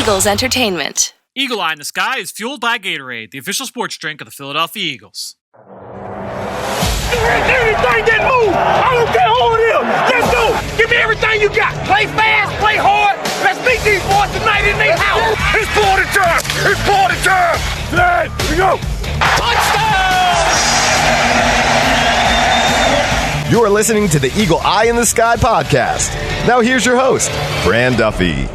Eagles Entertainment. Eagle Eye in the Sky is fueled by Gatorade, the official sports drink of the Philadelphia Eagles. Anything that move, I don't care who it is. Let's go. Give me everything you got. Play fast, play hard. Let's meet these boys tonight in their house. It's party time. It's party time. Fred, here we go. Touchdown! You are listening to the Eagle Eye in the Sky podcast. Now here's your host, Fran Duffy.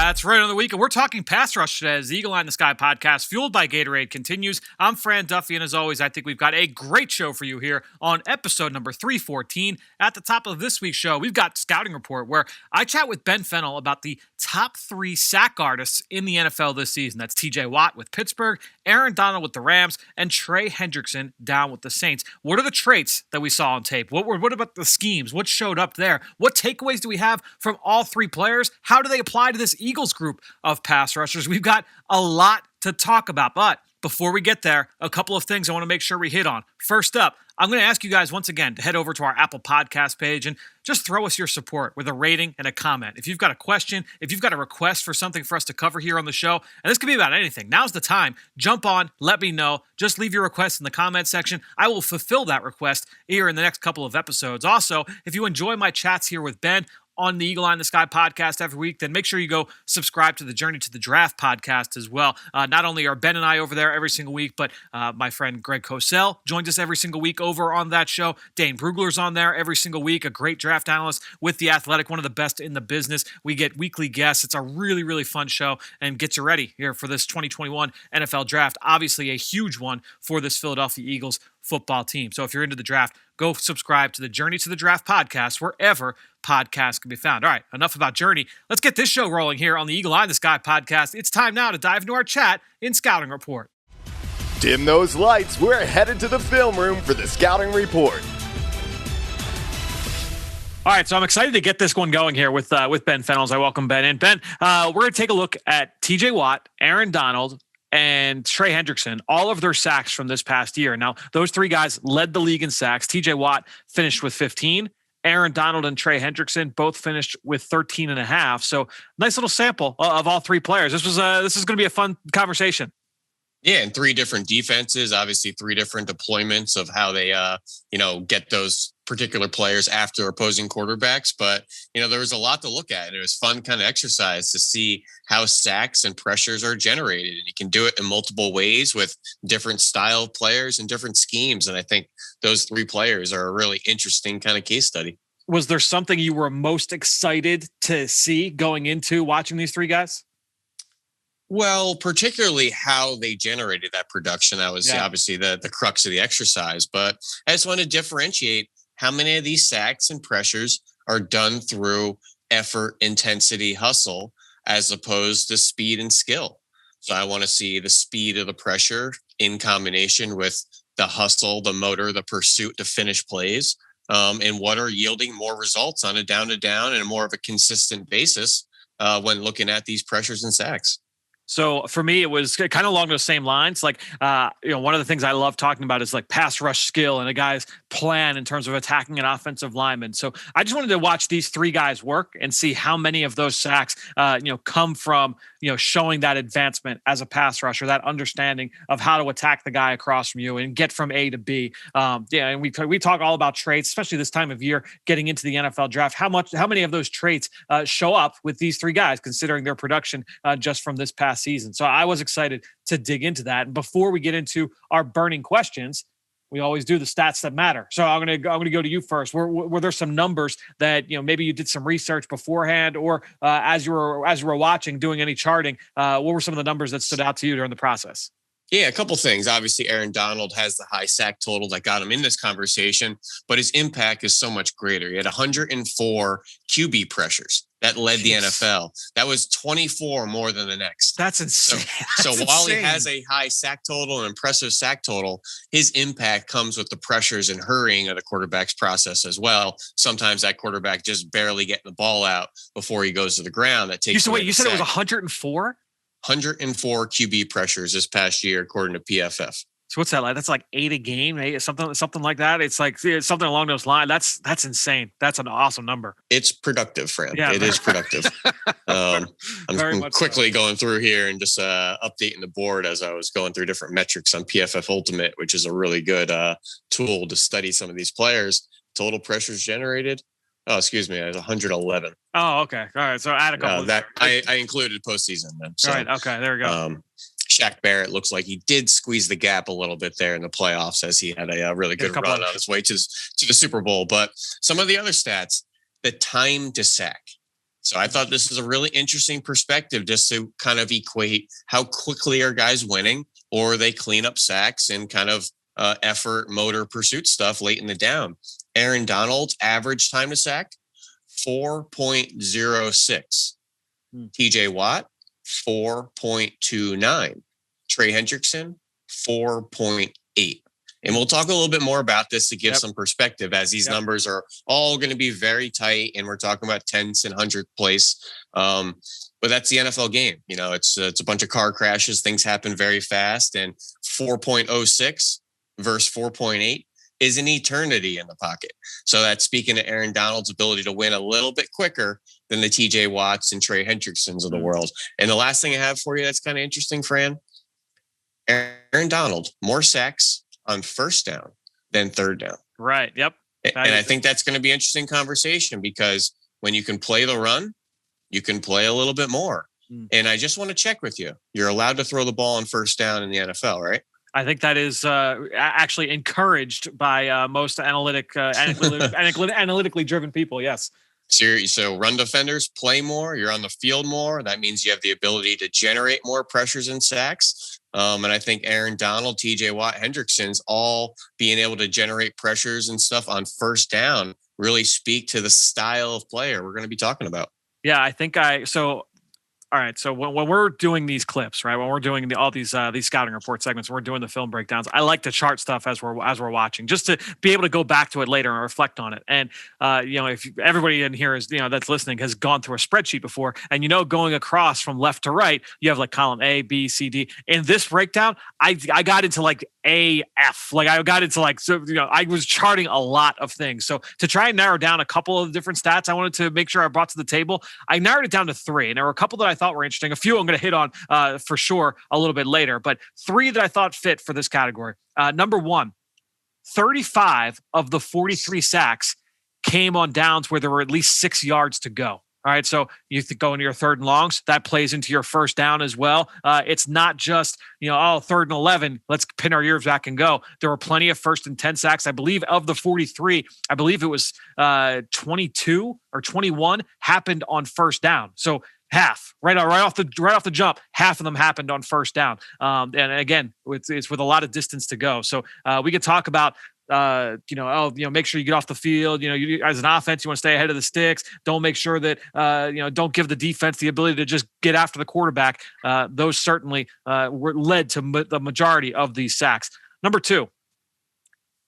That's right, on the week, and we're talking pass rush today as the Eagle Eye in the Sky podcast, fueled by Gatorade, continues. I'm Fran Duffy, and as always, I think we've got a great show for you here on episode number 314. At the top of this week's show, we've got Scouting Report, where I chat with Ben Fennell about the top 3 sack artists in the NFL this season. That's TJ Watt with Pittsburgh, Aaron Donald with the Rams, and Trey Hendrickson down with the Saints. What are the traits that we saw on tape? What about the schemes? What showed up there? What takeaways do we have from all 3 players? How do they apply to this Eagles group of pass rushers? We've got a lot to talk about, but before we get there, a couple of things I want to make sure we hit on. First up, I'm going to ask you guys once again to head over to our Apple Podcast page and just throw us your support with a rating and a comment. If you've got a question, if you've got a request for something for us to cover here on the show, and this could be about anything, now's the time. Jump on, let me know. Just leave your request in the comment section. I will fulfill that request here in the next couple of episodes. Also, if you enjoy my chats here with Ben on the Eagle Eye in the Sky podcast every week, then make sure you go subscribe to the Journey to the Draft podcast as well. Not only are Ben and I over there every single week, but my friend Greg Cosell joins us every single week over on that show. Dane Brugler's on there every single week, a great draft analyst with The Athletic, one of the best in the business. We get weekly guests. It's a really, really fun show and gets you ready here for this 2021 NFL Draft. Obviously a huge one for this Philadelphia Eagles football team. So if you're into the draft, go subscribe to the Journey to the Draft podcast wherever podcasts can be found. All right, enough about Journey. Let's get this show rolling here on the Eagle Eye in the Sky podcast. It's time now to dive into our chat in Scouting Report. Dim those lights. We're headed to the film room for the Scouting Report. All right, so I'm excited to get this one going here with Ben Fennell as I welcome Ben in. Ben, we're going to take a look at TJ Watt, Aaron Donald, and Trey Hendrickson, all of their sacks from this past year. Now, those 3 guys led the league in sacks. TJ Watt finished with 15. Aaron Donald and Trey Hendrickson both finished with 13 and a half. So nice little sample of all 3 players. This is going to be a fun conversation. Yeah, and 3 different defenses, obviously 3 different deployments of how they, get those particular players after opposing quarterbacks. But, there was a lot to look at. It was fun kind of exercise to see how sacks and pressures are generated. And you can do it in multiple ways with different style players and different schemes. And I think those 3 players are a really interesting kind of case study. Was there something you were most excited to see going into watching these 3 guys? Well, particularly how they generated that production. That was obviously the crux of the exercise. But I just want to differentiate how many of these sacks and pressures are done through effort, intensity, hustle, as opposed to speed and skill. So I want to see the speed of the pressure in combination with the hustle, the motor, the pursuit to finish plays, and what are yielding more results on a down-to-down and more of a consistent basis when looking at these pressures and sacks. So for me, it was kind of along those same lines. Like, one of the things I love talking about is like pass rush skill and a guy's plan in terms of attacking an offensive lineman. So I just wanted to watch these 3 guys work and see how many of those sacks, come from, showing that advancement as a pass rusher, that understanding of how to attack the guy across from you and get from A to B. And we talk all about traits, especially this time of year, getting into the NFL draft. How many of those traits show up with these 3 guys, considering their production just from this past season. So I was excited to dig into that. And before we get into our burning questions, we always do the stats that matter. So I'm going to go to you first. Were there some numbers that, maybe you did some research beforehand or as you were watching, doing any charting, what were some of the numbers that stood out to you during the process? Yeah, a couple things. Obviously, Aaron Donald has the high sack total that got him in this conversation, but his impact is so much greater. He had 104 QB pressures that led the NFL. That was 24 more than the next. That's insane. So while he has a high sack total, an impressive sack total, his impact comes with the pressures and hurrying of the quarterback's process as well. Sometimes that quarterback just barely getting the ball out before he goes to the ground. That takes. You said it was 104? 104 QB pressures this past year, according to PFF. So what's that like? That's like 8 a game, something like that. It's like something along those lines. That's insane. That's an awesome number. It's productive, Fran. Yeah, it is productive. I'm quickly going through here and just updating the board as I was going through different metrics on PFF Ultimate, which is a really good tool to study some of these players. Total pressures generated. Oh, excuse me, it was 111. Oh, okay. All right. So add a couple. That I included postseason then. So, all right. Okay. There we go. Shaq Barrett looks like he did squeeze the gap a little bit there in the playoffs as he had a really good run on his way to the Super Bowl. But some of the other stats, the time to sack. So I thought this is a really interesting perspective just to kind of equate how quickly are guys winning, or they clean up sacks and kind of effort, motor, pursuit stuff late in the down. Aaron Donald's average time to sack, 4.06. TJ Watt, 4.29. Trey Hendrickson, 4.8. And we'll talk a little bit more about this to give some perspective, as these numbers are all going to be very tight, and we're talking about tenths and hundredth place. But that's the NFL game. You know, it's a bunch of car crashes. Things happen very fast, and 4.06 versus 4.8 is an eternity in the pocket. So that's speaking to Aaron Donald's ability to win a little bit quicker than the TJ Watts and Trey Hendricksons of the world. And the last thing I have for you that's kind of interesting, Fran, Aaron Donald, more sacks on first down than third down. Right. Yep. And I think that's going to be an interesting conversation, because when you can play the run, you can play a little bit more. And I just want to check with you. You're allowed to throw the ball on first down in the NFL, right? I think that is actually encouraged by most analytically driven people. Yes. So run defenders play more. You're on the field more. That means you have the ability to generate more pressures and sacks. And I think Aaron Donald, TJ Watt, Hendrickson's all being able to generate pressures and stuff on first down really speak to the style of player we're going to be talking about. Yeah, I think all right. So when we're doing these clips, right, when we're doing all these scouting report segments, we're doing the film breakdowns, I like to chart stuff as we're watching, just to be able to go back to it later and reflect on it. And if everybody in here is that's listening has gone through a spreadsheet before, and going across from left to right, you have like column A, B, C, D. In this breakdown, I got into like A, F. Like I got into like, so I was charting a lot of things. So to try and narrow down a couple of different stats I wanted to make sure I brought to the table, I narrowed it down to 3, and there were a couple that I thought were interesting. A few I'm going to hit on for sure a little bit later, but 3 that I thought fit for this category. Number 1, 35 of the 43 sacks came on downs where there were at least 6 yards to go. All right, so you go into your third and longs. That plays into your first down as well. It's not just, third and 11, let's pin our ears back and go. There were plenty of first and 10 sacks. I believe of the 43, I believe it was 22 or 21 happened on first down. So half, right off the jump, half of them happened on first down. And again, it's with a lot of distance to go. So we could talk about make sure you get off the field. You as an offense, you want to stay ahead of the sticks. Don't make sure that, don't give the defense the ability to just get after the quarterback. Those certainly were led to the majority of these sacks. Number 2,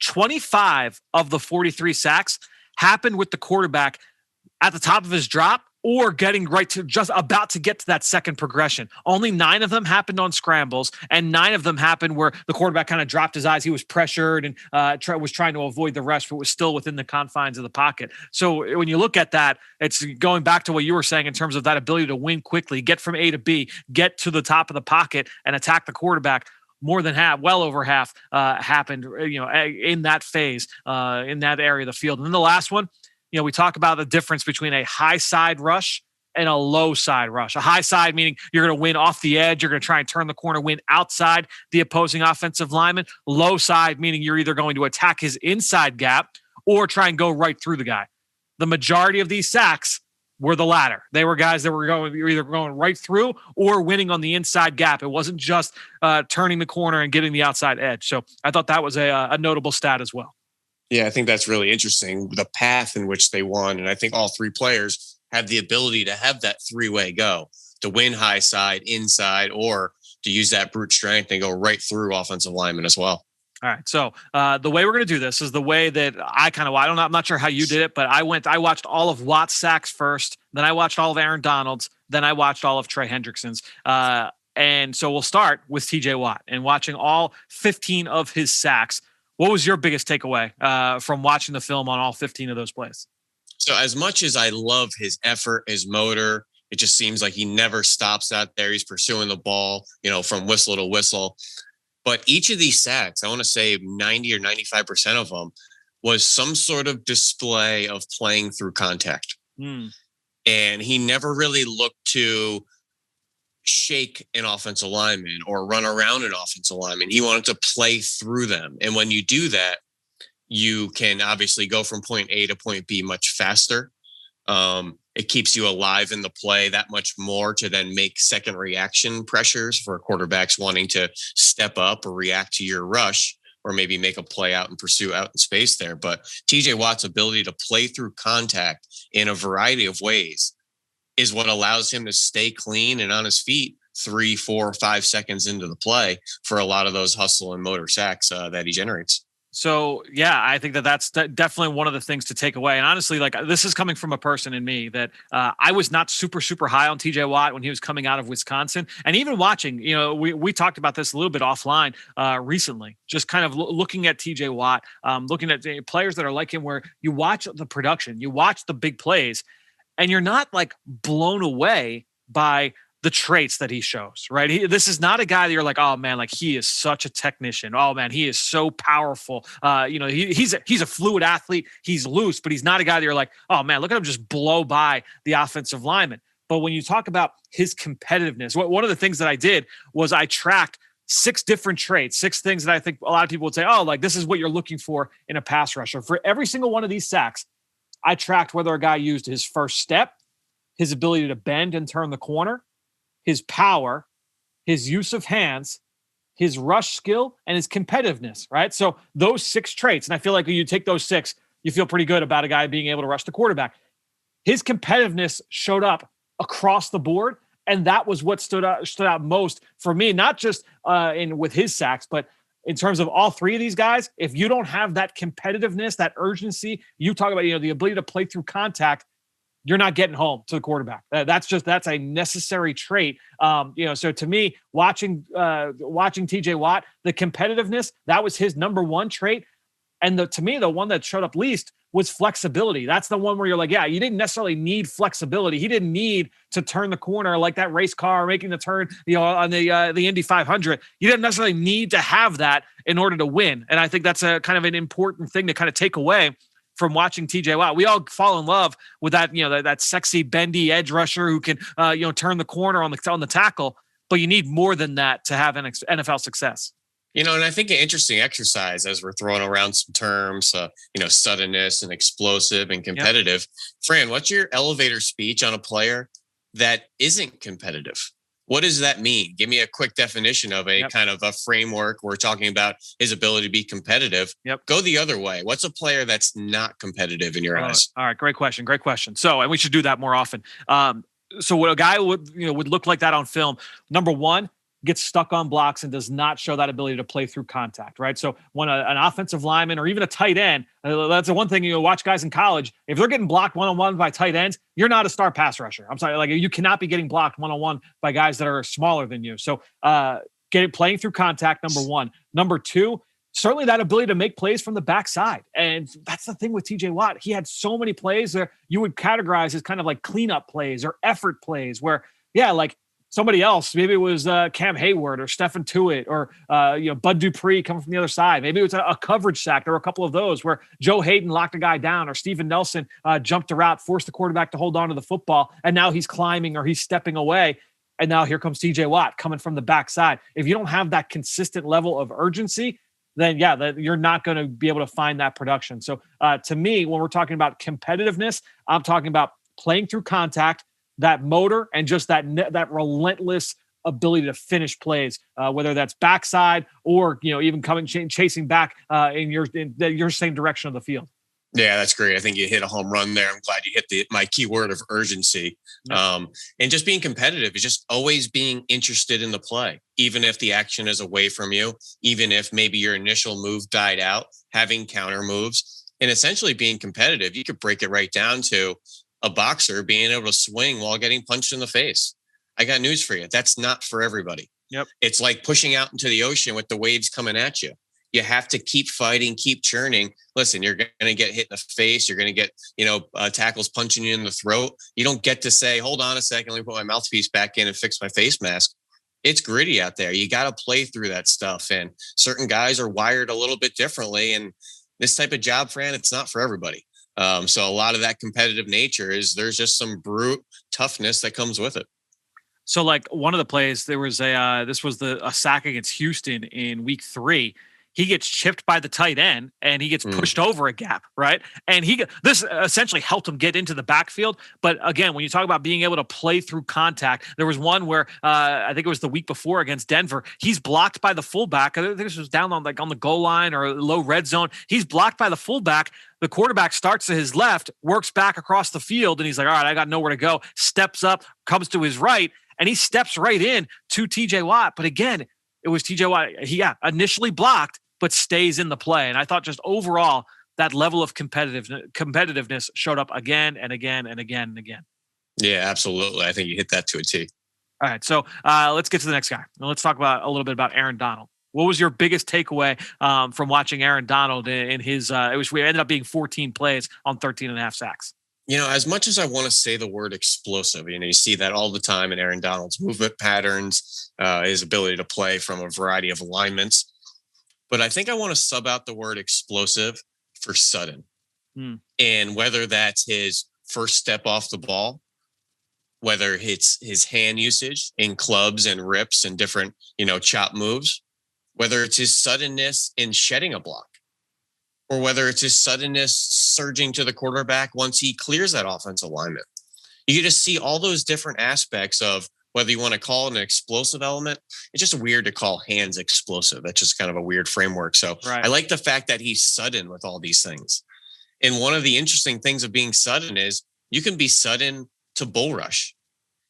25 of the 43 sacks happened with the quarterback at the top of his drop, or getting right to just about to get to that second progression. Only 9 of them happened on scrambles, and 9 of them happened where the quarterback kind of dropped his eyes. He was pressured and was trying to avoid the rush, but was still within the confines of the pocket. So when you look at that, it's going back to what you were saying in terms of that ability to win quickly, get from A to B, get to the top of the pocket and attack the quarterback. More than half, well over half happened, in that phase, in that area of the field. And then the last one, we talk about the difference between a high side rush and a low side rush. A high side meaning you're going to win off the edge. You're going to try and turn the corner, win outside the opposing offensive lineman. Low side meaning you're either going to attack his inside gap or try and go right through the guy. The majority of these sacks were the latter. They were guys that were either going right through or winning on the inside gap. It wasn't just turning the corner and getting the outside edge. So I thought that was a notable stat as well. Yeah, I think that's really interesting, the path in which they won. And I think all 3 players have the ability to have that 3-way go, to win high side, inside, or to use that brute strength and go right through offensive linemen as well. All right. So the way we're going to do this is the way that I'm not sure how you did it, but I watched all of Watt's sacks first. Then I watched all of Aaron Donald's. Then I watched all of Trey Hendrickson's. And so we'll start with TJ Watt and watching all 15 of his sacks. What was your biggest takeaway from watching the film on all 15 of those plays? So as much as I love his effort, his motor, it just seems like he never stops out there. He's pursuing the ball, from whistle to whistle. But each of these sacks, I want to say 90 or 95% of them, was some sort of display of playing through contact. And he never really looked to shake an offensive lineman or run around an offensive lineman. He wanted to play through them. And when you do that, you can obviously go from point A to point B much faster. It keeps you alive in the play that much more to then make second reaction pressures for quarterbacks wanting to step up or react to your rush or maybe make a play out and pursue out in space there. But TJ Watt's ability to play through contact in a variety of ways is what allows him to stay clean and on his feet 3, 4, 5 seconds into the play for a lot of those hustle and motor sacks that he generates. So, yeah, I think that's definitely one of the things to take away. And honestly, this is coming from a person in me that I was not super, super high on TJ Watt when he was coming out of Wisconsin. And even watching, we talked about this a little bit offline recently, just kind of looking at TJ Watt, looking at players that are like him, where you watch the production, you watch the big plays, and you're not blown away by the traits that he shows, right? This is not a guy that you're like, oh man, he is such a technician. Oh man, he is so powerful. He's a fluid athlete. He's loose, but he's not a guy that you're like, oh man, look at him just blow by the offensive lineman. But when you talk about his competitiveness, one of the things that I did was I tracked 6 different traits, 6 things that I think a lot of people would say, oh, this is what you're looking for in a pass rusher. For every single one of these sacks, I tracked whether a guy used his first step, his ability to bend and turn the corner, his power, his use of hands, his rush skill, and his competitiveness, right? So those 6 traits, and I feel like when you take those 6, you feel pretty good about a guy being able to rush the quarterback. His competitiveness showed up across the board, and that was what stood out most for me, not just with his sacks, but in terms of all 3 of these guys. If you don't have that competitiveness, that urgency, you talk about the ability to play through contact, you're not getting home to the quarterback. That's a necessary trait. So to me, watching TJ Watt, the competitiveness, that was his number 1 trait. And to me, the one that showed up least was flexibility. That's the one where you're like, yeah, you didn't necessarily need flexibility. He didn't need to turn the corner like that race car making the turn, on the Indy 500. You didn't necessarily need to have that in order to win. And I think that's a kind of an important thing to kind of take away from watching TJ Watt. We all fall in love with that, that sexy bendy edge rusher who can, turn the corner on the tackle, but you need more than that to have an NFL success. And I think an interesting exercise as we're throwing around some terms, suddenness and explosive and competitive. Yep. Fran, what's your elevator speech on a player that isn't competitive? What does that mean? Give me a quick definition of a kind of a framework. We're talking about his ability to be competitive. Yep. Go the other way. What's a player that's not competitive in your eyes? All right. Great question. So, and we should do that more often. So what a guy would look like that on film, number 1, gets stuck on blocks and does not show that ability to play through contact, right? So when an offensive lineman or even a tight end, that's the one thing you watch guys in college, if they're getting blocked one-on-one by tight ends, you're not a star pass rusher. I'm sorry, you cannot be getting blocked one-on-one by guys that are smaller than you. So playing through contact, number 1. Number 2, certainly that ability to make plays from the backside. And that's the thing with TJ Watt. He had so many plays that you would categorize as kind of like cleanup plays or effort plays where, somebody else, maybe it was Cam Hayward or Stephen Tuitt or Bud Dupree coming from the other side. Maybe it was a coverage sack. There were a couple of those where Joe Hayden locked a guy down or Steven Nelson jumped a route, forced the quarterback to hold on to the football, and now he's climbing or he's stepping away. And now here comes TJ Watt coming from the backside. If you don't have that consistent level of urgency, then you're not going to be able to find that production. So to me, when we're talking about competitiveness, I'm talking about playing through contact, that motor, and just that relentless ability to finish plays, whether that's backside or even chasing back in your same direction of the field. Yeah, that's great. I think you hit a home run there. I'm glad you hit my keyword of urgency. And just being competitive is just always being interested in the play, even if the action is away from you, even if maybe your initial move died out, having counter moves, and essentially being competitive. You could break it right down to a boxer being able to swing while getting punched in the face. I got news for you. That's not for everybody. Yep. It's like pushing out into the ocean with the waves coming at you. You have to keep fighting, keep churning. Listen, you're going to get hit in the face. You're going to get, tackles punching you in the throat. You don't get to say, hold on a second, let me put my mouthpiece back in and fix my face mask. It's gritty out there. You got to play through that stuff. And certain guys are wired a little bit differently. And this type of job, Fran, it's not for everybody. So a lot of that competitive nature there's just some brute toughness that comes with it. So like one of the plays, there was a sack against Houston in week 3. He gets chipped by the tight end and he gets pushed over a gap, right? And this essentially helped him get into the backfield. But again, when you talk about being able to play through contact, there was one where I think it was the week before against Denver. He's blocked by the fullback. I think this was down on the goal line or low red zone. He's blocked by the fullback. The quarterback starts to his left, works back across the field, and he's like, all right, I got nowhere to go. Steps up, comes to his right, and he steps right in to TJ Watt. But again, it was TJ Watt. He initially blocked, but stays in the play. And I thought just overall, that level of competitiveness showed up again and again and again and again. Yeah, absolutely. I think you hit that to a T. All right. So let's get to the next guy. Now let's talk about a little bit about Aaron Donald. What was your biggest takeaway from watching Aaron Donald in his, we ended up being 14 plays on 13 and a half sacks. As much as I want to say the word explosive, you see that all the time in Aaron Donald's movement patterns, his ability to play from a variety of alignments. But I think I want to sub out the word explosive for sudden. And whether that's his first step off the ball, whether it's his hand usage in clubs and rips and different, chop moves, whether it's his suddenness in shedding a block, or whether it's his suddenness surging to the quarterback once he clears that offensive alignment. You can just see all those different aspects of whether you want to call it an explosive element. It's just weird to call hands explosive. That's just kind of a weird framework. So right. I like the fact that he's sudden with all these things. And one of the interesting things of being sudden is you can be sudden to bull rush.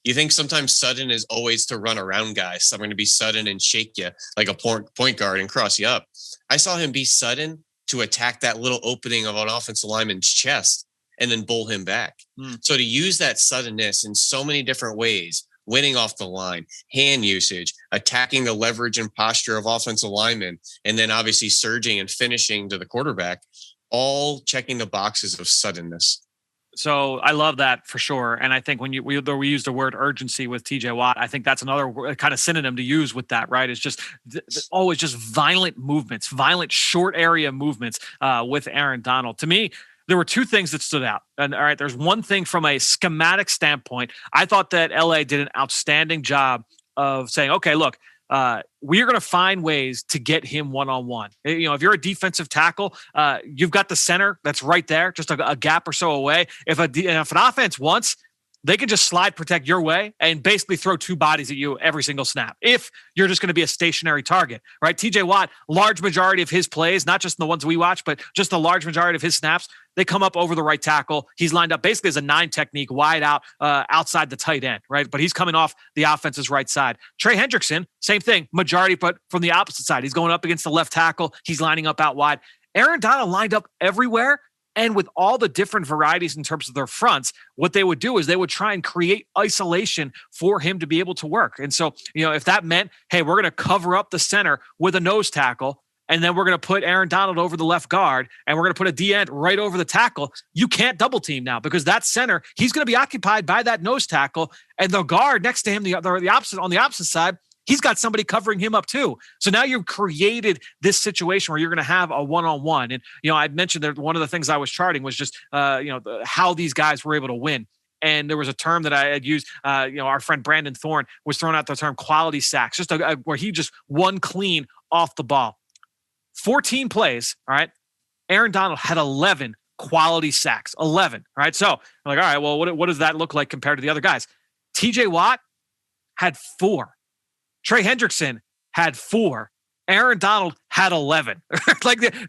You think sometimes sudden is always to run around guys. So I'm going to be sudden and shake you like a point guard and cross you up. I saw him be sudden to attack that little opening of an offensive lineman's chest and then bull him back. So to use that suddenness in so many different ways, winning off the line, hand usage, attacking the leverage and posture of offensive linemen, and then obviously surging and finishing to the quarterback, all checking the boxes of suddenness. So I love that for sure. And I think when we use the word urgency with TJ Watt, I think that's another kind of synonym to use with that, right? It's just always just violent movements, violent short area movements with Aaron Donald. To me, there were two things that stood out. And all right, there's one thing from a schematic standpoint. I thought that LA did an outstanding job of saying, okay, look, we are going to find ways to get him one-on-one. If you're a defensive tackle, you've got the center that's right there, just a gap or so away. If an offense wants, they can just slide protect your way and basically throw two bodies at you every single snap. If you're just going to be a stationary target, right? TJ Watt, large majority of his plays, not just the ones we watch, but just the large majority of his snaps, they come up over the right tackle. He's lined up basically as a 9 technique, wide out, outside the tight end, right? But he's coming off the offense's right side. Trey Hendrickson, same thing, majority, but from the opposite side. He's going up against the left tackle. He's lining up out wide. Aaron Donald lined up everywhere. And with all the different varieties in terms of their fronts, what they would do is they would try and create isolation for him to be able to work. And so, if that meant, hey, we're going to cover up the center with a nose tackle, and then we're going to put Aaron Donald over the left guard, and we're going to put a D end right over the tackle, you can't double team now because that center, he's going to be occupied by that nose tackle, and the guard next to him, the opposite on the opposite side, he's got somebody covering him up too. So now you've created this situation where you're going to have a one-on-one. And, I mentioned that one of the things I was charting was just, how these guys were able to win. And there was a term that I had used, our friend Brandon Thorne was throwing out the term quality sacks, just where he just won clean off the ball. 14 plays, all right? Aaron Donald had 11 quality sacks, 11, all right? So I'm like, all right, well, what does that look like compared to the other guys? TJ Watt had 4. Trey Hendrickson had 4. Aaron Donald had 11.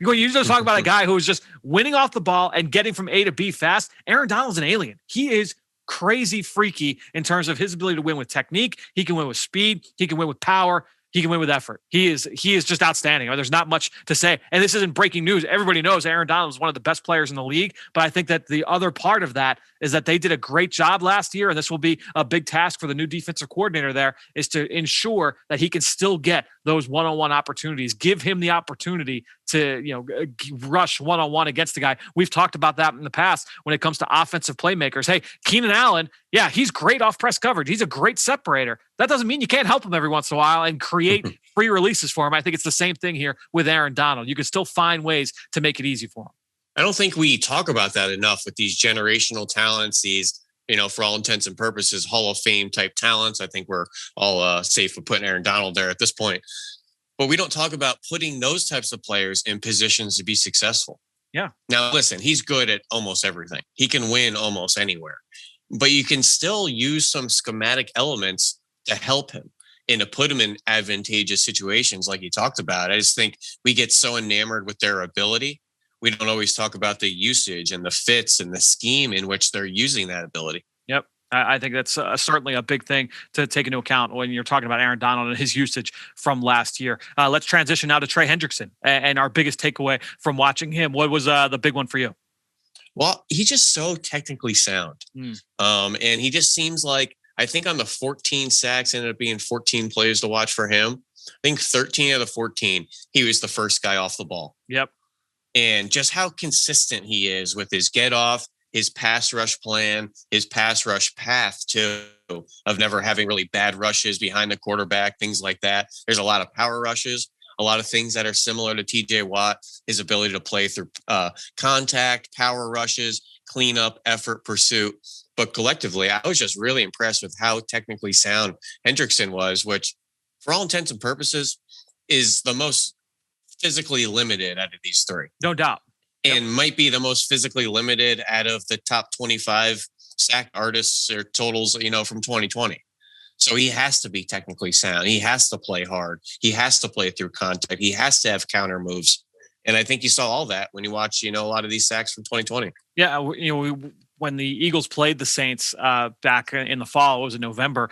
When you just talk about a guy who was just winning off the ball and getting from A to B fast, Aaron Donald's an alien. He is crazy freaky in terms of his ability to win with technique. He can win with speed. He can win with power. He can win with effort. He is just outstanding. I mean, there's not much to say. And this isn't breaking news. Everybody knows Aaron Donald is one of the best players in the league. But I think that the other part of that is that they did a great job last year. And this will be a big task for the new defensive coordinator there, is to ensure that he can still get those one-on-one opportunities. Give him the opportunity to, rush one-on-one against the guy. We've talked about that in the past when it comes to offensive playmakers. Hey, Keenan Allen, yeah, he's great off press coverage. He's a great separator. That doesn't mean you can't help him every once in a while and create free releases for him. I think it's the same thing here with Aaron Donald. You can still find ways to make it easy for him. I don't think we talk about that enough with these generational talents, these, for all intents and purposes, Hall of Fame type talents. I think we're all safe with putting Aaron Donald there at this point. But we don't talk about putting those types of players in positions to be successful. Yeah. Now, listen, he's good at almost everything. He can win almost anywhere. But you can still use some schematic elements to help him and to put him in advantageous situations like you talked about. I just think we get so enamored with their ability. We don't always talk about the usage and the fits and the scheme in which they're using that ability. Yep. I think that's certainly a big thing to take into account when you're talking about Aaron Donald and his usage from last year. Let's transition now to Trey Hendrickson and our biggest takeaway from watching him. What was the big one for you? Well, he's just so technically sound. And he just seems like, I think on the 14 sacks ended up being 14 plays to watch for him. I think 13 out of the 14, he was the first guy off the ball. Yep. And just how consistent he is with his get off, his pass rush plan, his pass rush path too, of never having really bad rushes behind the quarterback, things like that. There's a lot of power rushes, a lot of things that are similar to TJ Watt, his ability to play through contact, power rushes, cleanup, effort, pursuit. But collectively, I was just really impressed with how technically sound Hendrickson was, which for all intents and purposes is the most physically limited out of these three. No doubt. And might be the most physically limited out of the top 25 sack artists or totals, from 2020. So he has to be technically sound. He has to play hard. He has to play through contact. He has to have counter moves. And I think you saw all that when you watch, a lot of these sacks from 2020. Yeah. When the Eagles played the Saints back in the fall, it was in November.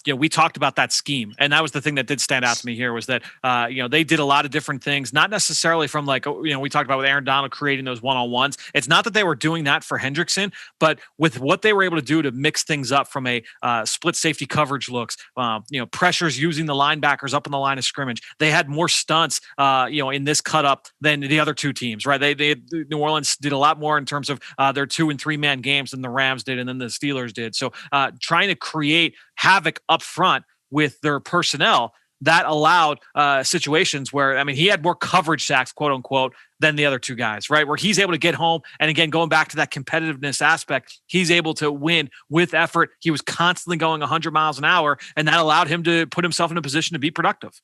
We talked about that scheme, and that was the thing that did stand out to me here was that they did a lot of different things, not necessarily from we talked about with Aaron Donald creating those one-on-ones. It's not that they were doing that for Hendrickson, but with what they were able to do to mix things up from a split safety coverage looks, pressures using the linebackers up in the line of scrimmage. They had more stunts, in this cut up than the other two teams, right? They New Orleans did a lot more in terms of their 2- and 3-man games than the Rams did and then the Steelers did. So trying to create havoc up front with their personnel, that allowed situations where, he had more coverage sacks, quote unquote, than the other two guys, right? Where he's able to get home. And again, going back to that competitiveness aspect, he's able to win with effort. He was constantly going 100 miles an hour, and that allowed him to put himself in a position to be productive.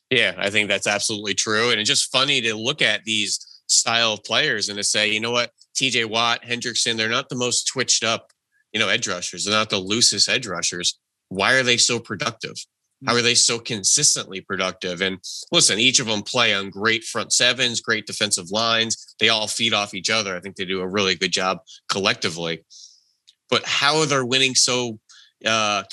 Yeah, I think that's absolutely true. And it's just funny to look at these style of players and to say, you know what, TJ Watt, Hendrickson, they're not the most twitched up, edge rushers. They're not the loosest edge rushers. Why are they so productive? How are they so consistently productive? And listen, each of them play on great front sevens, great defensive lines. They all feed off each other. I think they do a really good job collectively. But how are they winning so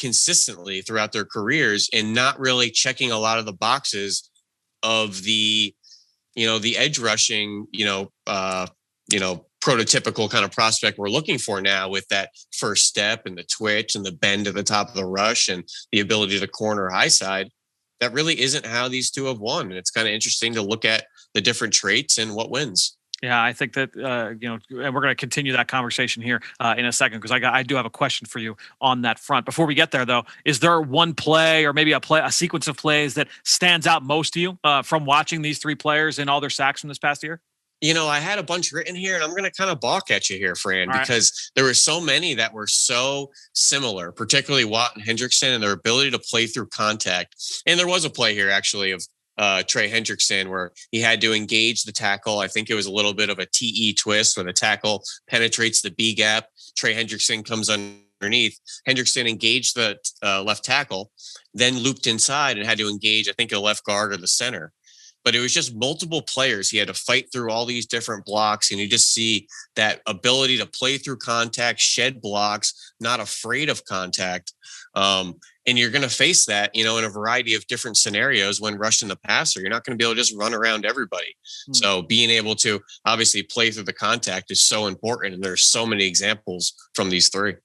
consistently throughout their careers and not really checking a lot of the boxes of the edge rushing, prototypical kind of prospect we're looking for now, with that first step and the twitch and the bend at the top of the rush and the ability to corner high side. That really isn't how these two have won. And it's kind of interesting to look at the different traits and what wins. Yeah, I think that, and we're going to continue that conversation here in a second, because I do have a question for you on that front. Before we get there, though, is there one play or maybe a sequence of plays that stands out most to you from watching these three players and all their sacks from this past year? I had a bunch written here, and I'm going to kind of balk at you here, Fran, because there were so many that were so similar, particularly Watt and Hendrickson and their ability to play through contact. And there was a play here actually of Trey Hendrickson where he had to engage the tackle. I think it was a little bit of a TE twist where the tackle penetrates the B gap. Trey Hendrickson comes underneath. Hendrickson engaged the left tackle, then looped inside and had to engage, I think, a left guard or the center. but it was just multiple players. He had to fight through all these different blocks, and you just see that ability to play through contact, shed blocks, not afraid of contact. And you're going to face that, in a variety of different scenarios when rushing the passer. You're not going to be able to just run around everybody. So being able to obviously play through the contact is so important. And there's so many examples from these three.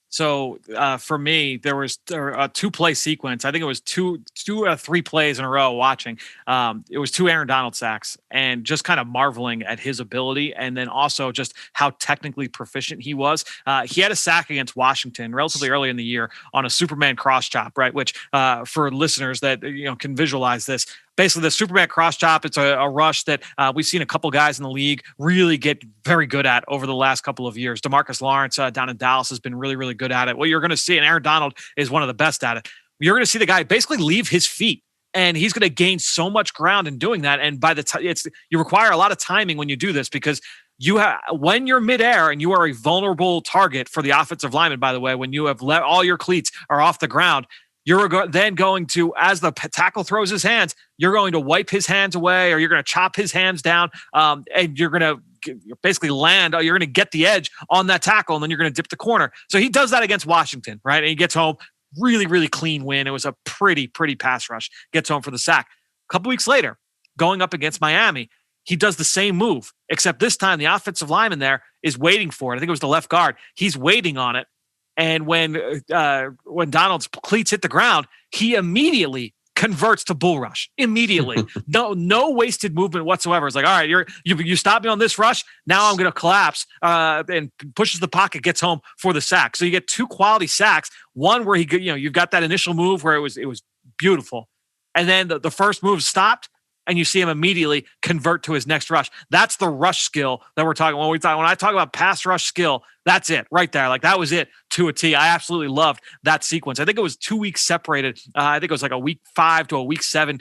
So for me, there was a 2-play sequence. I think it was two or 3 plays in a row watching. It was 2 Aaron Donald sacks, and just kind of marveling at his ability, and then also just how technically proficient he was. He had a sack against Washington relatively early in the year on a Superman cross chop, right? Which for listeners that can visualize this. Basically, the Superman cross chop, it's a rush that we've seen a couple guys in the league really get very good at over the last couple of years. DeMarcus Lawrence down in Dallas has been really, really good at it. What you're going to see, and Aaron Donald is one of the best at it, you're going to see the guy basically leave his feet, and he's going to gain so much ground in doing that. And by the time you require a lot of timing when you do this, because when you're midair and you are a vulnerable target for the offensive lineman, by the way, when you have let all your cleats are off the ground, you're then going to, as the tackle throws his hands, you're going to wipe his hands away, or you're going to chop his hands down, and you're going to basically land. You're going to get the edge on that tackle, and then you're going to dip the corner. So he does that against Washington, right? And he gets home, really, really clean win. It was a pretty pass rush. Gets home for the sack. A couple weeks later, going up against Miami, he does the same move, except this time the offensive lineman there is waiting for it. I think it was the left guard. He's waiting on it. And when Donald's cleats hit the ground, he immediately converts to bull rush. Immediately. No wasted movement whatsoever. It's like, all right, you stop me on this rush. Now I'm going to collapse, and pushes the pocket, gets home for the sack. So you get 2 quality sacks. One where you've got that initial move where it was beautiful. And then the first move stopped, and you see him immediately convert to his next rush. That's the rush skill that we're talking. When I talk about pass rush skill, that's it right there. Like, that was it to a T. I absolutely loved that sequence. I think it was 2 weeks separated. I think it was like a week 5 to a week 7,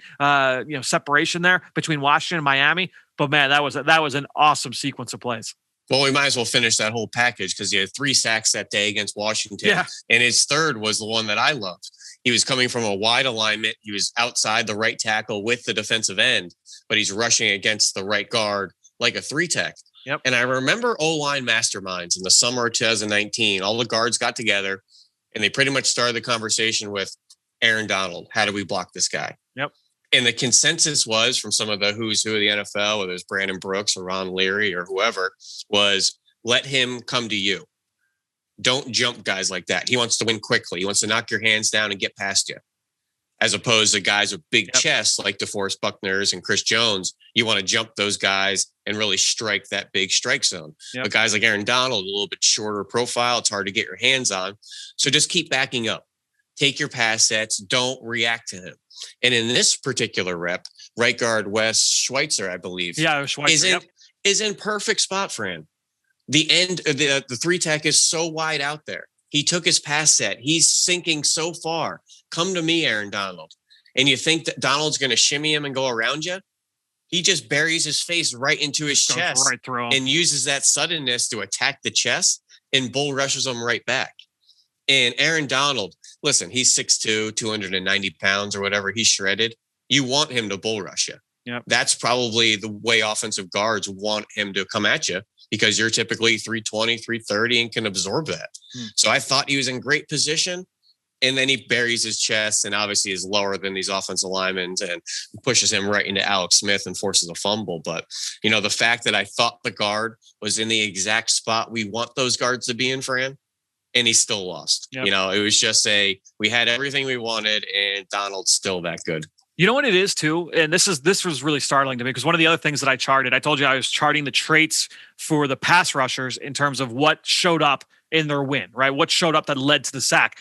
separation there between Washington and Miami. But man, that was an awesome sequence of plays. Well, we might as well finish that whole package, because he had 3 sacks that day against Washington. Yeah. And his third was the one that I loved. He was coming from a wide alignment. He was outside the right tackle with the defensive end, but he's rushing against the right guard like a 3-tech. Yep. And I remember O-line masterminds in the summer of 2019. All the guards got together, and they pretty much started the conversation with Aaron Donald. How do we block this guy? Yep. And the consensus was, from some of the who's who of the NFL, whether it's Brandon Brooks or Ron Leary or whoever, was let him come to you. Don't jump guys like that. He wants to win quickly. He wants to knock your hands down and get past you. As opposed to guys with big chests like DeForest Buckner's and Chris Jones. You want to jump those guys and really strike that big strike zone. Yep. But guys like Aaron Donald, a little bit shorter profile, it's hard to get your hands on. So just keep backing up. Take your pass sets. Don't react to him. And in this particular rep, right guard Wes Schweitzer, I believe, Schweitzer, is in perfect spot, Fran. The end of the 3-tech is so wide out there. He took his pass set. He's sinking so far. Come to me, Aaron Donald. And you think that Donald's going to shimmy him and go around you? He just buries his face right into his chest right through him, and uses that suddenness to attack the chest and bull rushes him right back. And Aaron Donald, listen, he's 6'2", 290 pounds or whatever. He's shredded. You want him to bull rush you. Yep. That's probably the way offensive guards want him to come at you, because you're typically 320, 330 and can absorb that. So I thought he was in great position. And then he buries his chest and obviously is lower than these offensive linemen and pushes him right into Alex Smith and forces a fumble. But, the fact that I thought the guard was in the exact spot we want those guards to be in, Fran, and he still lost. Yep. It was just we had everything we wanted, and Donald's still that good. You know what it is too? And this was really startling to me, because one of the other things that I charted, I told you I was charting the traits for the pass rushers in terms of what showed up in their win, right? What showed up that led to the sack.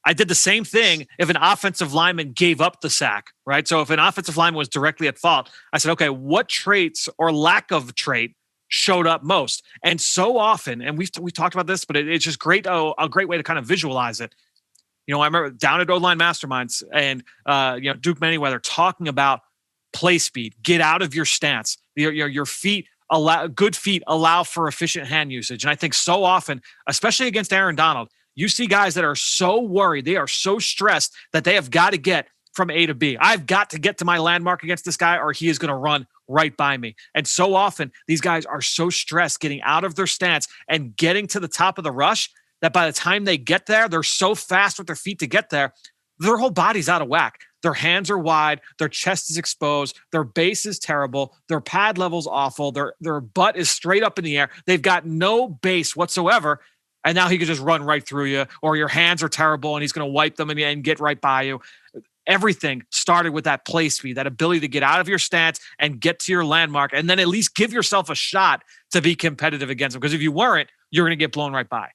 I did the same thing if an offensive lineman gave up the sack, right? So if an offensive lineman was directly at fault, I said, okay, what traits or lack of trait showed up most? And so often, and we've talked about this, but it's just great, a great way to kind of visualize it. I remember down at O-line Masterminds and, Duke Manyweather talking about play speed, get out of your stance. Your feet good feet allow for efficient hand usage. And I think so often, especially against Aaron Donald, you see guys that are so worried, they are so stressed that they have got to get from A to B. I've got to get to my landmark against this guy or he is going to run right by me. And so often these guys are so stressed getting out of their stance and getting to the top of the rush that by the time they get there, they're so fast with their feet to get there, their whole body's out of whack. Their hands are wide, their chest is exposed, their base is terrible, their pad level's awful, their butt is straight up in the air. They've got no base whatsoever. And now he could just run right through you, or your hands are terrible and he's going to wipe them and get right by you. Everything started with that play speed, that ability to get out of your stance and get to your landmark, and then at least give yourself a shot to be competitive against him. Because if you weren't, you're going to get blown right by.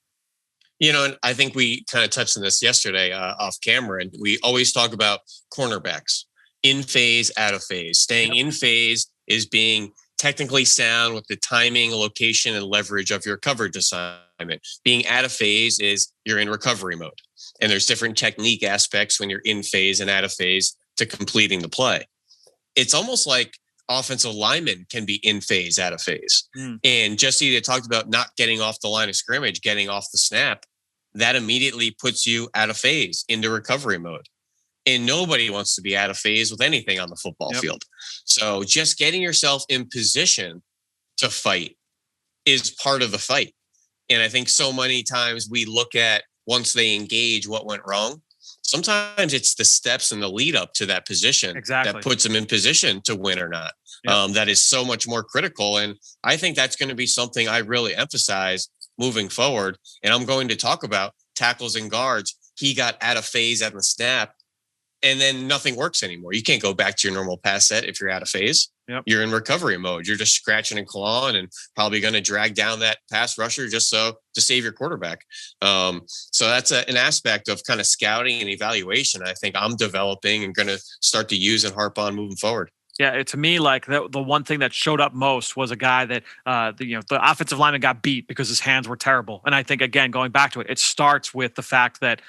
And I think we kind of touched on this yesterday off camera, and we always talk about cornerbacks in phase, out of phase. Staying in phase is being technically sound with the timing, location, and leverage of your coverage assignment. Being out of phase is you're in recovery mode. And there's different technique aspects when you're in phase and out of phase to completing the play. It's almost like offensive linemen can be in phase, out of phase. And Jesse talked about not getting off the line of scrimmage, getting off the snap. That immediately puts you out of phase into recovery mode. And nobody wants to be out of phase with anything on the football field. So just getting yourself in position to fight is part of the fight. And I think so many times we look at once they engage what went wrong. Sometimes it's the steps and the lead up to that position that puts them in position to win or not. That is so much more critical. And I think that's going to be something I really emphasize moving forward. And I'm going to talk about tackles and guards. He got out of phase at the snap and then nothing works anymore. You can't go back to your normal pass set if you're out of phase. You're in recovery mode. You're just scratching and clawing and probably going to drag down that pass rusher just to save your quarterback. So that's an aspect of kind of scouting and evaluation I think I'm developing and going to start to use and harp on moving forward. Yeah, to me, like the one thing that showed up most was a guy that the offensive lineman got beat because his hands were terrible. And I think, again, going back to it, it starts with the fact that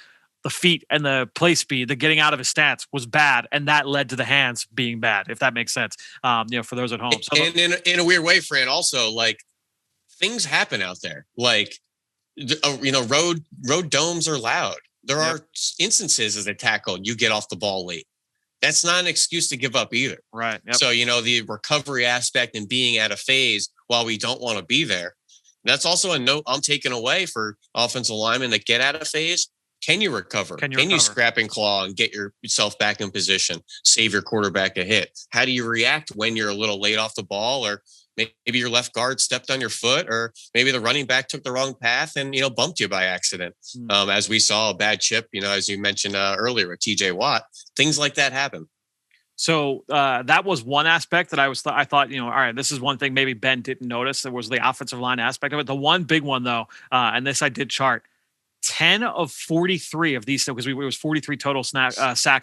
the feet and the play speed, the getting out of his stance was bad, and that led to the hands being bad, if that makes sense. For those at home. So, and in a weird way, Fran, also like things happen out there. Like road domes are loud. There are instances as a tackle you get off the ball late. That's not an excuse to give up either. Right. Yep. So, the recovery aspect and being out of phase while we don't want to be there. That's also a note I'm taking away for offensive linemen that get out of phase. Can you recover? Can you scrap and claw and get yourself back in position? Save your quarterback a hit. How do you react when you're a little late off the ball, or maybe your left guard stepped on your foot, or maybe the running back took the wrong path and, bumped you by accident. As we saw a bad chip, as you mentioned earlier with TJ Watt, things like that happen. So that was one aspect that I thought, all right, this is one thing maybe Ben didn't notice. There was the offensive line aspect of it. The one big one though, and this I did chart, 10 of 43 of these, because it was 43 total sacks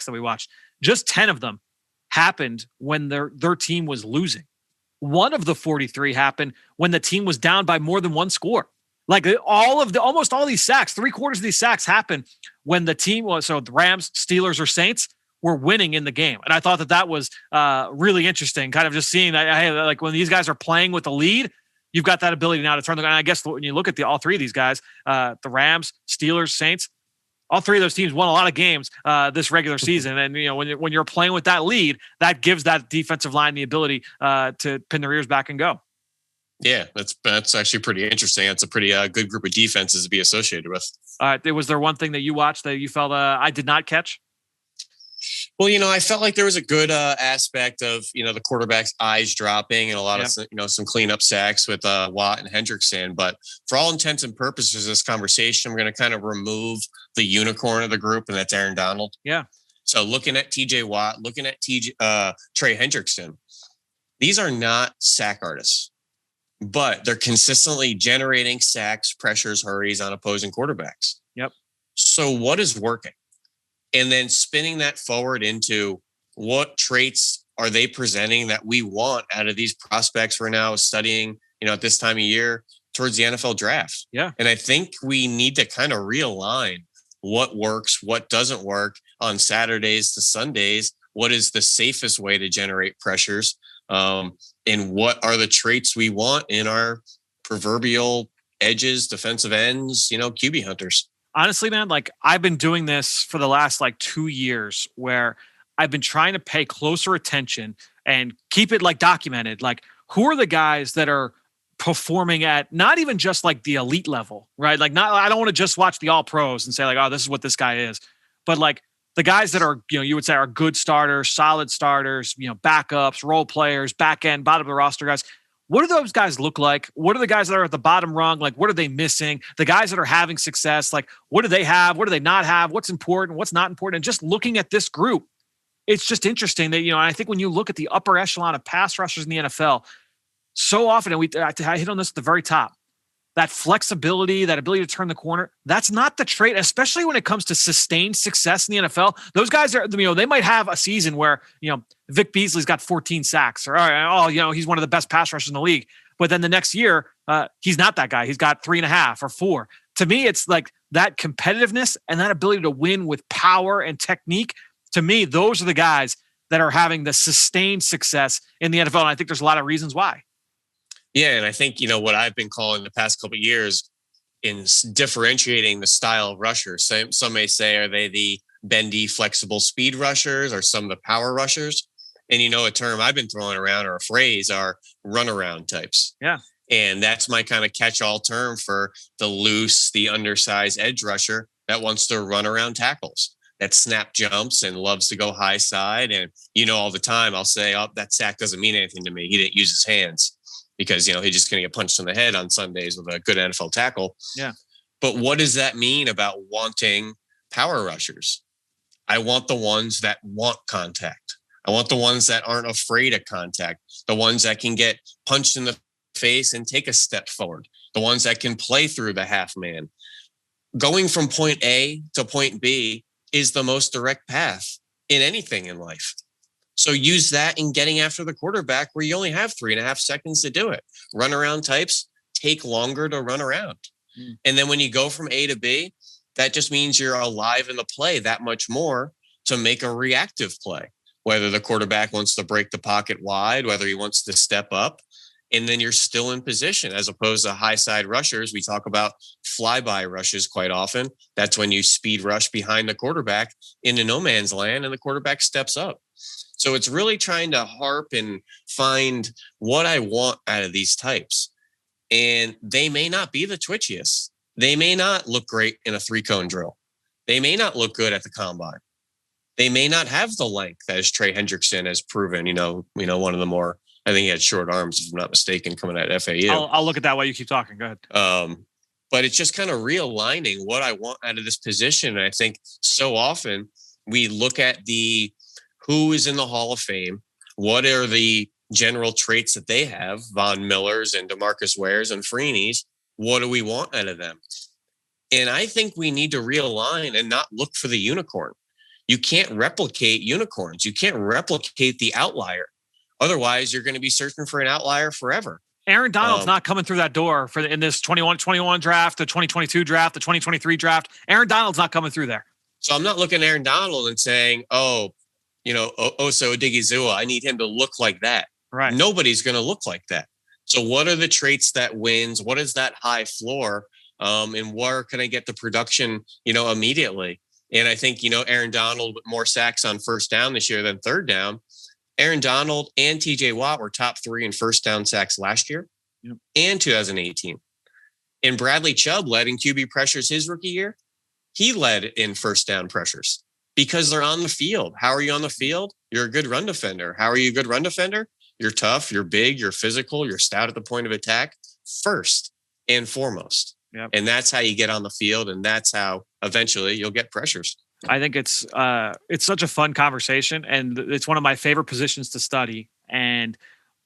that we watched. Just 10 of them happened when their team was losing. One of the 43 happened when the team was down by more than one score. Like almost all these sacks, 3/4 of these sacks happened when the team was, so the Rams, Steelers, or Saints were winning in the game. And I thought that was really interesting, kind of just seeing that, hey, like when these guys are playing with the lead, you've got that ability now to turn the. And I guess when you look at all three of these guys, the Rams, Steelers, Saints, all three of those teams won a lot of games this regular season. And when you're playing with that lead, that gives that defensive line the ability to pin their ears back and go. Yeah, that's actually pretty interesting. That's a pretty good group of defenses to be associated with. Was there one thing that you watched that you felt I did not catch? Well, I felt like there was a good aspect of, the quarterback's eyes dropping and a lot of, some cleanup sacks with Watt and Hendrickson. But for all intents and purposes of this conversation, we're going to kind of remove the unicorn of the group, and that's Aaron Donald. Yeah. So looking at TJ Watt, looking at Trey Hendrickson, these are not sack artists, but they're consistently generating sacks, pressures, hurries on opposing quarterbacks. Yep. So what is working? And then spinning that forward into what traits are they presenting that we want out of these prospects we're now studying, at this time of year towards the NFL draft. Yeah. And I think we need to kind of realign what works, what doesn't work on Saturdays to Sundays. What is the safest way to generate pressures? And what are the traits we want in our proverbial edges, defensive ends, QB hunters? Honestly, man, like I've been doing this for the last 2 years where I've been trying to pay closer attention and keep it like documented. Like, who are the guys that are performing at not even just like the elite level, right? Like, not, I don't want to just watch the all pros and say like, oh, this is what this guy is, but like the guys that are, you would say are good starters, solid starters, backups, role players, back end, bottom of the roster guys. What do those guys look like? What are the guys that are at the bottom rung? Like, what are they missing? The guys that are having success, like, what do they have? What do they not have? What's important? What's not important? And just looking at this group, it's just interesting that, I think when you look at the upper echelon of pass rushers in the NFL, so often, and I hit on this at the very top, that flexibility, that ability to turn the corner, that's not the trait, especially when it comes to sustained success in the NFL. Those guys are, they might have a season where, Vic Beasley's got 14 sacks or, he's one of the best pass rushers in the league. But then the next year, he's not that guy. He's got 3.5 or 4. To me, it's like that competitiveness and that ability to win with power and technique. To me, those are the guys that are having the sustained success in the NFL. And I think there's a lot of reasons why. Yeah, and I think, what I've been calling the past couple of years in differentiating the style of rushers. Some may say, are they the bendy, flexible speed rushers or some of the power rushers? And, a term I've been throwing around or a phrase are runaround types. Yeah. And that's my kind of catch-all term for the loose, the undersized edge rusher that wants to run around tackles, that snap jumps and loves to go high side. And, all the time I'll say, oh, that sack doesn't mean anything to me. He didn't use his hands. Because, he's just going to get punched in the head on Sundays with a good NFL tackle. Yeah. But what does that mean about wanting power rushers? I want the ones that want contact. I want the ones that aren't afraid of contact. The ones that can get punched in the face and take a step forward. The ones that can play through the half man. Going from point A to point B is the most direct path in anything in life. So use that in getting after the quarterback where you only have 3.5 seconds to do it. Run around types take longer to run around. And then when you go from A to B, that just means you're alive in the play that much more to make a reactive play, whether the quarterback wants to break the pocket wide, whether he wants to step up, and then you're still in position as opposed to high side rushers. We talk about flyby rushes quite often. That's when you speed rush behind the quarterback into no man's land and the quarterback steps up. So it's really trying to harp and find what I want out of these types. And they may not be the twitchiest. They may not look great in a 3-cone drill. They may not look good at the combine. They may not have the length as Trey Hendrickson has proven, one of the more, I think he had short arms, if I'm not mistaken, coming at FAU. I'll look at that while you keep talking. Go ahead. But it's just kind of realigning what I want out of this position. And I think so often we look at who is in the Hall of Fame? What are the general traits that they have? Von Millers and DeMarcus Wares and Freeney's. What do we want out of them? And I think we need to realign and not look for the unicorn. You can't replicate unicorns. You can't replicate the outlier. Otherwise, you're going to be searching for an outlier forever. Aaron Donald's not coming through that door in this 21 draft, the 2022 draft, the 2023 draft. Aaron Donald's not coming through there. So I'm not looking at Aaron Donald and saying, Oso Odigizua, I need him to look like that. Right. Nobody's going to look like that. So what are the traits that wins? What is that high floor? And where can I get the production, immediately? And I think, Aaron Donald with more sacks on first down this year than third down. Aaron Donald and TJ Watt were top 3 in first down sacks last year and 2018. And Bradley Chubb led in QB pressures his rookie year. He led in first down pressures. Because they're on the field. How are you on the field? You're a good run defender. How are you a good run defender? You're tough, you're big, you're physical, you're stout at the point of attack first and foremost. Yep. And that's how you get on the field. And that's how eventually you'll get pressures. I think it's such a fun conversation. And it's one of my favorite positions to study. And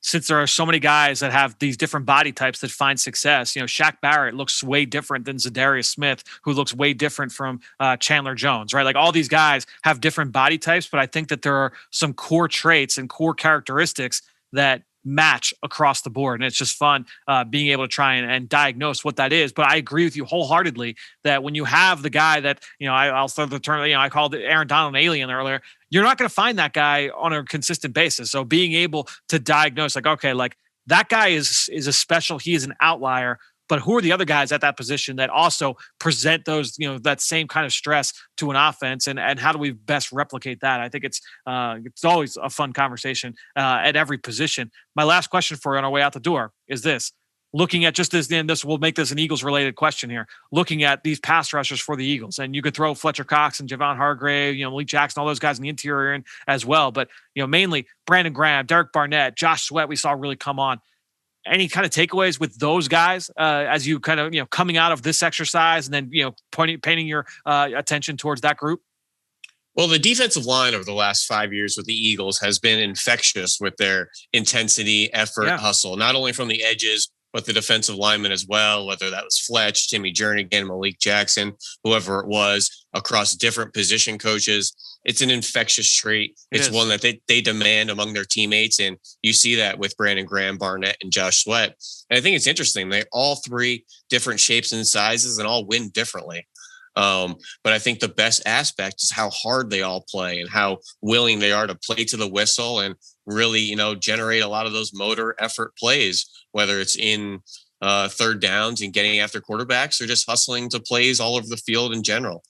since there are so many guys that have these different body types that find success, Shaq Barrett looks way different than Zadarius Smith, who looks way different from Chandler Jones, right? Like all these guys have different body types, but I think that there are some core traits and core characteristics that match across the board. And it's just fun being able to try and diagnose what that is. But I agree with you wholeheartedly that when you have the guy that, I'll throw the term, I called Aaron Donald an alien earlier. You're not going to find that guy on a consistent basis. So being able to diagnose that guy is a special, he is an outlier. But who are the other guys at that position that also present those, that same kind of stress to an offense, and how do we best replicate that? I think it's always a fun conversation at every position. My last question for you on our way out the door is this. Looking at just this, and this will make this an Eagles related question here. Looking at these pass rushers for the Eagles, and you could throw Fletcher Cox and Javon Hargrave, Malik Jackson, all those guys in the interior in as well. But mainly Brandon Graham, Derek Barnett, Josh Sweat, we saw really come on. Any kind of takeaways with those guys as you kind of coming out of this exercise, and then painting your attention towards that group? Well, the defensive line over the last 5 years with the Eagles has been infectious with their intensity, effort, hustle, not only from the edges, but the defensive linemen as well, whether that was Fletch, Timmy Jernigan, Malik Jackson, whoever it was, across different position coaches. It's an infectious trait. It's one that they demand among their teammates. And you see that with Brandon Graham, Barnett, and Josh Sweat. And I think it's interesting. They all three different shapes and sizes and all win differently. But I think the best aspect is how hard they all play and how willing they are to play to the whistle and really, generate a lot of those motor effort plays, whether it's in third downs and getting after quarterbacks or just hustling to plays all over the field in general.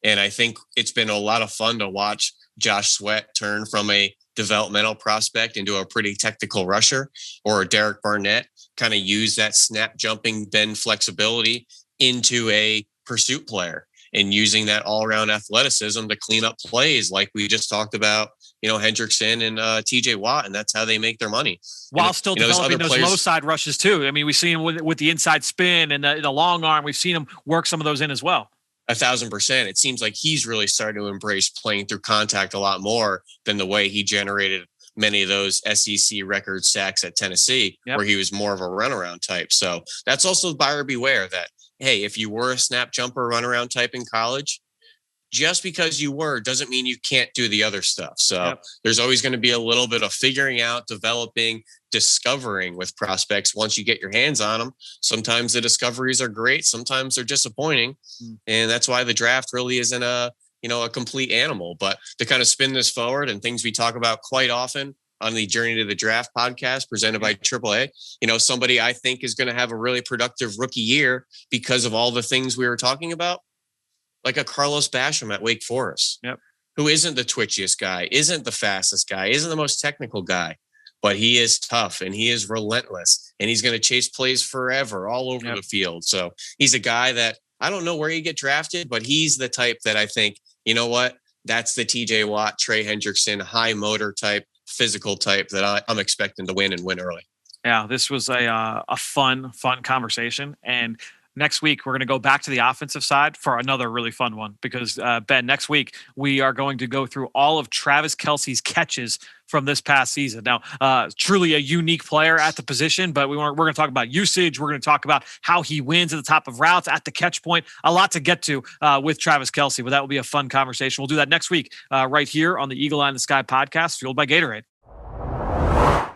And I think it's been a lot of fun to watch Josh Sweat turn from a developmental prospect into a pretty technical rusher, or Derek Barnett kind of use that snap jumping bend flexibility into a pursuit player and using that all around athleticism to clean up plays like we just talked about, Hendrickson and TJ Watt, and that's how they make their money. While still developing those low side rushes too. I mean, we've seen him with the inside spin and the long arm. We've seen him work some of those in as well. 1,000%. It seems like he's really starting to embrace playing through contact a lot more than the way he generated many of those SEC record sacks at Tennessee, where he was more of a runaround type. So that's also buyer beware that, hey, if you were a snap jumper runaround type in college, just because you were doesn't mean you can't do the other stuff. So there's always going to be a little bit of figuring out, developing, discovering with prospects once you get your hands on them. Sometimes the discoveries are great. Sometimes they're disappointing. And that's why the draft really isn't a complete animal. But to kind of spin this forward and things we talk about quite often on the Journey to the Draft podcast presented by AAA, somebody I think is going to have a really productive rookie year because of all the things we were talking about, like a Carlos Basham at Wake Forest, who isn't the twitchiest guy, isn't the fastest guy, isn't the most technical guy, but he is tough and he is relentless and he's going to chase plays forever all over the field. So he's a guy that I don't know where you get drafted, but he's the type that I think, that's the TJ Watt, Trey Hendrickson, high motor type, physical type that I'm expecting to win and win early. Yeah, this was a fun conversation. And next week, we're going to go back to the offensive side for another really fun one because, Ben, next week, we are going to go through all of Travis Kelce's catches from this past season. Now, truly a unique player at the position, but we're going to talk about usage. We're going to talk about how he wins at the top of routes, at the catch point. A lot to get to with Travis Kelce, but that will be a fun conversation. We'll do that next week right here on the Eagle Eye in the Sky podcast, fueled by Gatorade.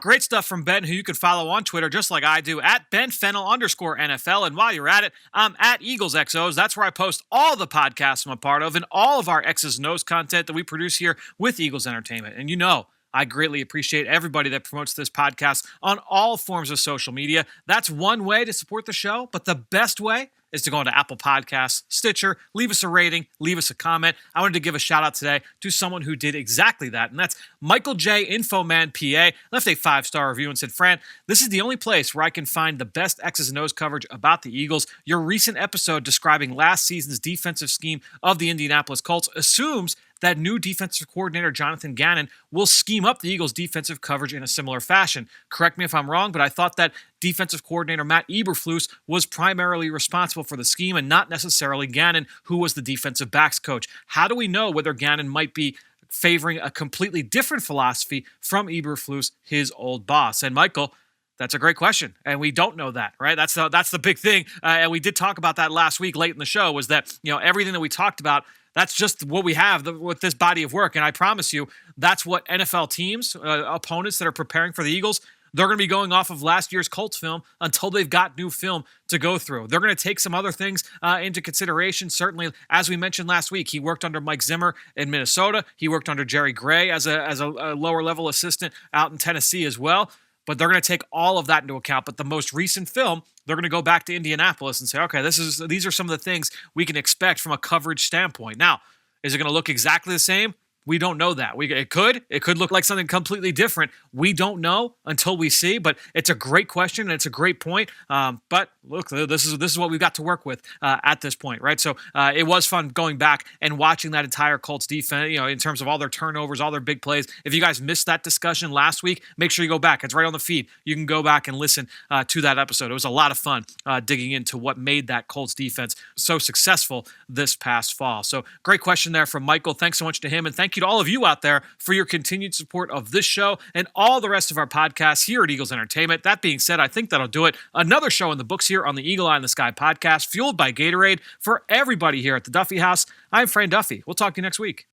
Great stuff from Ben, who you can follow on Twitter, just like I do, at @BenFennell_NFL. And while you're at it, I'm at EaglesXOs. That's where I post all the podcasts I'm a part of and all of our X's and O's content that we produce here with Eagles Entertainment. And I greatly appreciate everybody that promotes this podcast on all forms of social media. That's one way to support the show, but the best way is to go into Apple Podcasts, Stitcher, leave us a rating, leave us a comment. I wanted to give a shout out today to someone who did exactly that, and that's Michael J. Infoman PA. Left a 5-star review and said, Fran, this is the only place where I can find the best X's and O's coverage about the Eagles. Your recent episode describing last season's defensive scheme of the Indianapolis Colts assumes that new defensive coordinator Jonathan Gannon will scheme up the Eagles' defensive coverage in a similar fashion. Correct me if I'm wrong, but I thought that defensive coordinator Matt Eberflus was primarily responsible for the scheme and not necessarily Gannon, who was the defensive backs coach. How do we know whether Gannon might be favoring a completely different philosophy from Eberflus, his old boss? And Michael, that's a great question, and we don't know that, right? That's the big thing, and we did talk about that last week late in the show, was that everything that we talked about, that's just what we have with this body of work. And I promise you, that's what NFL teams, opponents that are preparing for the Eagles, they're going to be going off of last year's Colts film until they've got new film to go through. They're going to take some other things into consideration. Certainly, as we mentioned last week, he worked under Mike Zimmer in Minnesota. He worked under Jerry Gray as a lower level assistant out in Tennessee as well. But they're going to take all of that into account. But the most recent film they're going to go back to Indianapolis and say, okay, these are some of the things we can expect from a coverage standpoint. Now, is it going to look exactly the same? We don't know that. It could look like something completely different. We don't know until we see, but it's a great question and it's a great point. But look, this is what we've got to work with at this point, right? So it was fun going back and watching that entire Colts defense, in terms of all their turnovers, all their big plays. If you guys missed that discussion last week, make sure you go back. It's right on the feed. You can go back and listen to that episode. It was a lot of fun digging into what made that Colts defense so successful this past fall. So great question there from Michael. Thanks so much to him, and thank you to all of you out there for your continued support of this show and all the rest of our podcasts here at Eagles Entertainment. That being said, I think that'll do it. Another show in the books here on the Eagle Eye in the Sky podcast, fueled by Gatorade. For everybody here at the Duffy House, I'm Fran Duffy. We'll talk to you next week.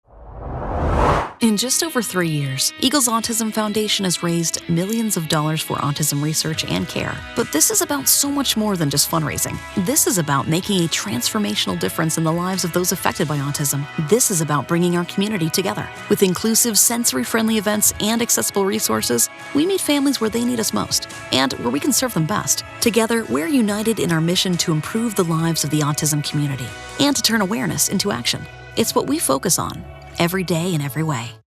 In just over 3 years, Eagles Autism Foundation has raised millions of dollars for autism research and care. But this is about so much more than just fundraising. This is about making a transformational difference in the lives of those affected by autism. This is about bringing our community together. With inclusive, sensory-friendly events and accessible resources, we meet families where they need us most and where we can serve them best. Together, we're united in our mission to improve the lives of the autism community and to turn awareness into action. It's what we focus on every day in every way.